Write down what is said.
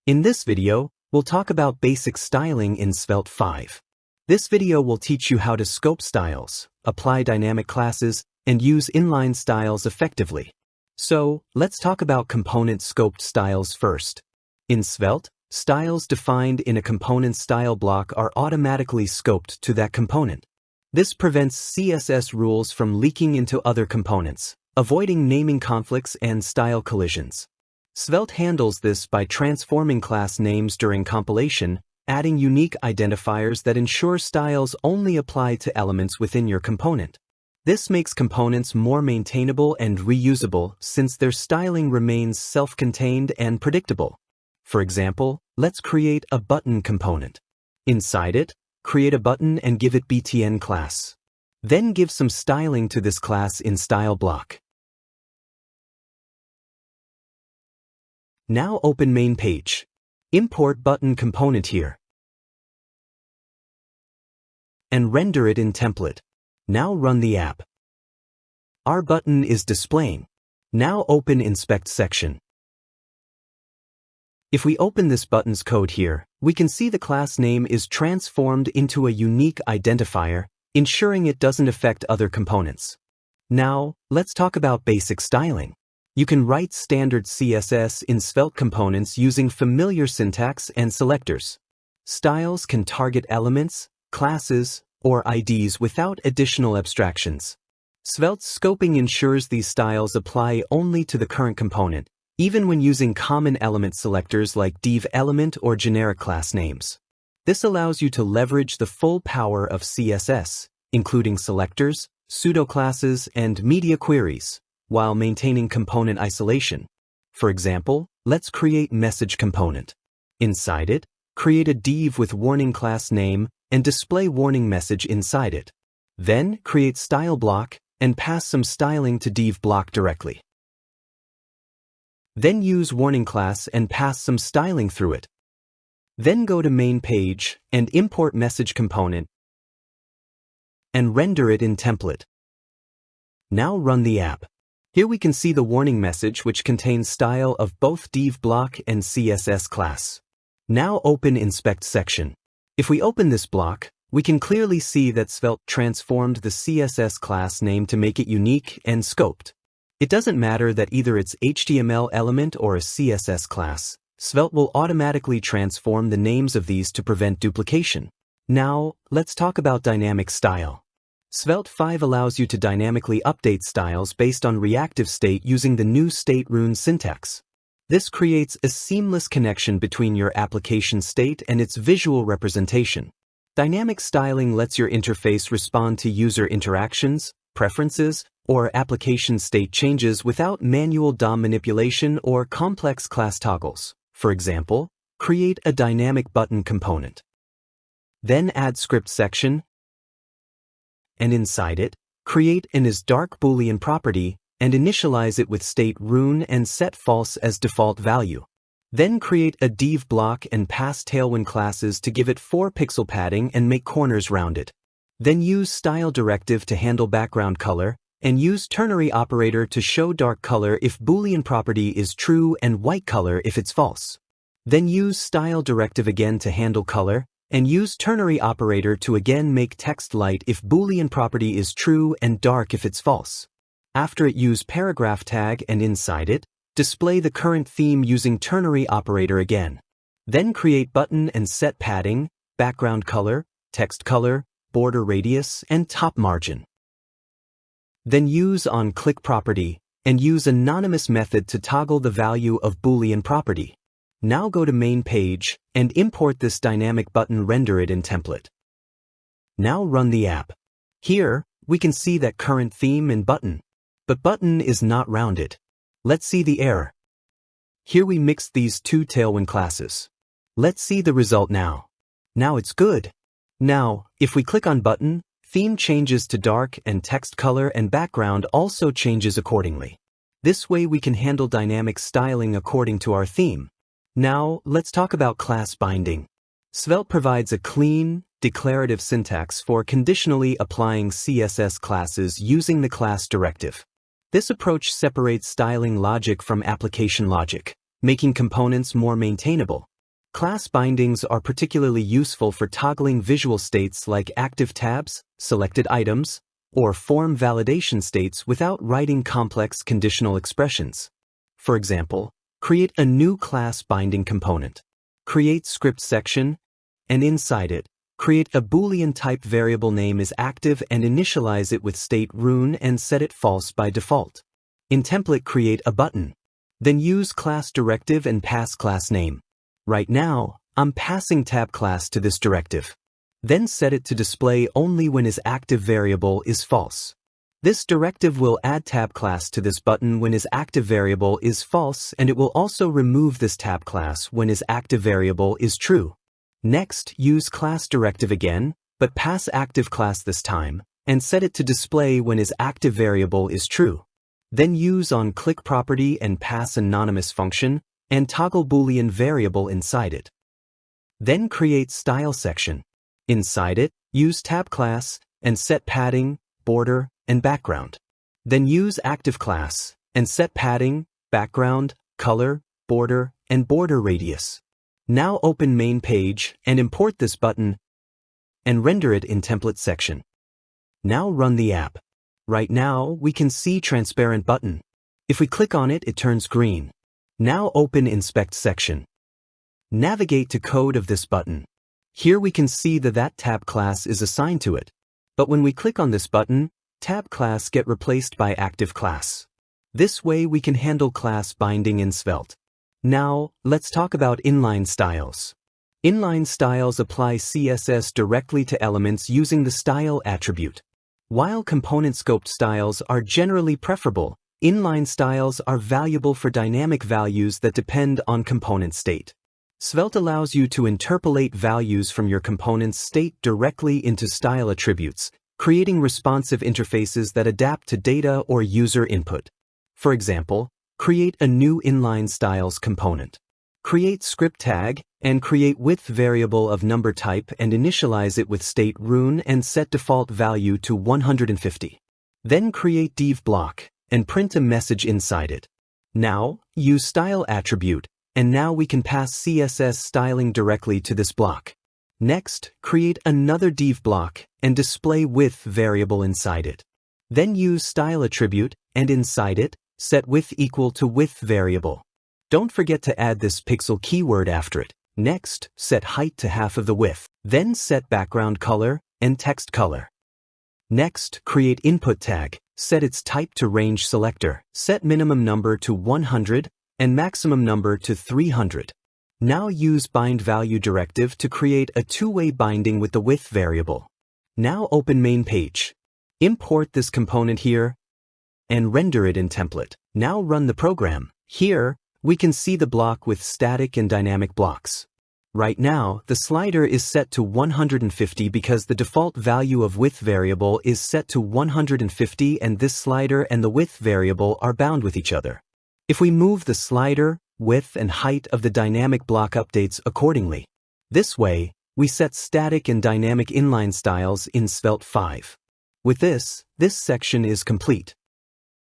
In this video, we'll talk about basic styling in Svelte 5. This video will teach you how to scope styles, apply dynamic classes, and use inline styles effectively. So, let's talk about component scoped styles first. In Svelte, styles defined in a component style block are automatically scoped to that component. This prevents CSS rules from leaking into other components, avoiding naming conflicts and style collisions. Svelte handles this by transforming class names during compilation, adding unique identifiers that ensure styles only apply to elements within your component. This makes components more maintainable and reusable since their styling remains self-contained and predictable. For example, let's create a button component. Inside it, create a button and give it btn class. Then give some styling to this class in style block. Now open main page. Import button component here. And render it in template. Now run the app. Our button is displaying. Now open inspect section. If we open this button's code here, we can see the class name is transformed into a unique identifier, ensuring it doesn't affect other components. Now, let's talk about basic styling. You can write standard CSS in Svelte components using familiar syntax and selectors. Styles can target elements, classes, or IDs without additional abstractions. Svelte's scoping ensures these styles apply only to the current component, even when using common element selectors like div element or generic class names. This allows you to leverage the full power of CSS, including selectors, pseudo-classes, and media queries, while maintaining component isolation. For example, let's create message component. Inside it, create a div with warning class name and display warning message inside it. Then create style block and pass some styling to div block directly. Then use warning class and pass some styling through it. Then go to main page and import message component and render it in template. Now run the app. Here we can see the warning message which contains style of both div block and CSS class. Now open inspect section. If we open this block, we can clearly see that Svelte transformed the CSS class name to make it unique and scoped. It doesn't matter that either it's HTML element or a CSS class, Svelte will automatically transform the names of these to prevent duplication. Now, let's talk about dynamic style. Svelte 5 allows you to dynamically update styles based on reactive state using the new state rune syntax. This creates a seamless connection between your application state and its visual representation. Dynamic styling lets your interface respond to user interactions, preferences, or application state changes without manual DOM manipulation or complex class toggles. For example, create a dynamic button component. Then add script section, and inside it, create an isDark Boolean property and initialize it with state rune and set false as default value. Then create a div block and pass tailwind classes to give it 4 pixel padding and make corners rounded. Then use style directive to handle background color, and use ternary operator to show dark color if Boolean property is true and white color if it's false. Then use style directive again to handle color, and use ternary operator to again make text light if Boolean property is true and dark if it's false. After it, use paragraph tag and inside it, display the current theme using ternary operator again. Then create button and set padding, background color, text color, border radius, and top margin. Then use onClick property, and use anonymous method to toggle the value of Boolean property. Now go to main page, and import this dynamic button, render it in template. Now run the app. Here, we can see that current theme and button. But button is not rounded. Let's see the error. Here we mixed these two tailwind classes. Let's see the result now. Now it's good. Now, if we click on button, theme changes to dark and text color and background also changes accordingly. This way we can handle dynamic styling according to our theme. Now, let's talk about class binding. Svelte provides a clean, declarative syntax for conditionally applying CSS classes using the class directive. This approach separates styling logic from application logic, making components more maintainable. Class bindings are particularly useful for toggling visual states like active tabs, selected items, or form validation states without writing complex conditional expressions. For example, create a new class binding component. Create script section, and inside it, create a Boolean type variable name is active and initialize it with state rune and set it false by default. In template, create a button. Then use class directive and pass class name. Right now, I'm passing tab class to this directive. Then set it to display only when is active variable is false. This directive will add tab class to this button when is active variable is false, and it will also remove this tab class when is active variable is true. Next, use class directive again, but pass active class this time, and set it to display when is active variable is true. Then use onClick property and pass anonymous function, and toggle Boolean variable inside it. Then create style section. Inside it, use tab class, and set padding, border, and background. Then use active class, and set padding, background, color, border, and border radius. Now open main page and import this button and render it in template section. Now run the app. Right now, we can see transparent button. If we click on it, it turns green. Now open inspect section. Navigate to code of this button. Here we can see that tab class is assigned to it. But when we click on this button, tab class get replaced by active class. This way we can handle class binding in Svelte. Now, let's talk about inline styles. Inline styles apply CSS directly to elements using the style attribute. While component scoped styles are generally preferable, inline styles are valuable for dynamic values that depend on component state. Svelte allows you to interpolate values from your component's state directly into style attributes, creating responsive interfaces that adapt to data or user input. For example, create a new inline styles component. Create script tag and create width variable of number type and initialize it with state rune and set default value to 150. Then create div block and print a message inside it. Now, use style attribute, and now we can pass CSS styling directly to this block. Next, create another div block and display width variable inside it. Then use style attribute, and inside it, set width equal to width variable. Don't forget to add this pixel keyword after it. Next, set height to half of the width. Then set background color and text color. Next, create input tag. Set its type to range selector. Set minimum number to 100 and maximum number to 300. Now use bind value directive to create a two-way binding with the width variable. Now open main page. Import this component here and render it in template. Now run the program. Here, we can see the block with static and dynamic blocks. Right now, the slider is set to 150 because the default value of width variable is set to 150 and this slider and the width variable are bound with each other. If we move the slider, width and height of the dynamic block updates accordingly. This way, we set static and dynamic inline styles in Svelte 5. With this section is complete.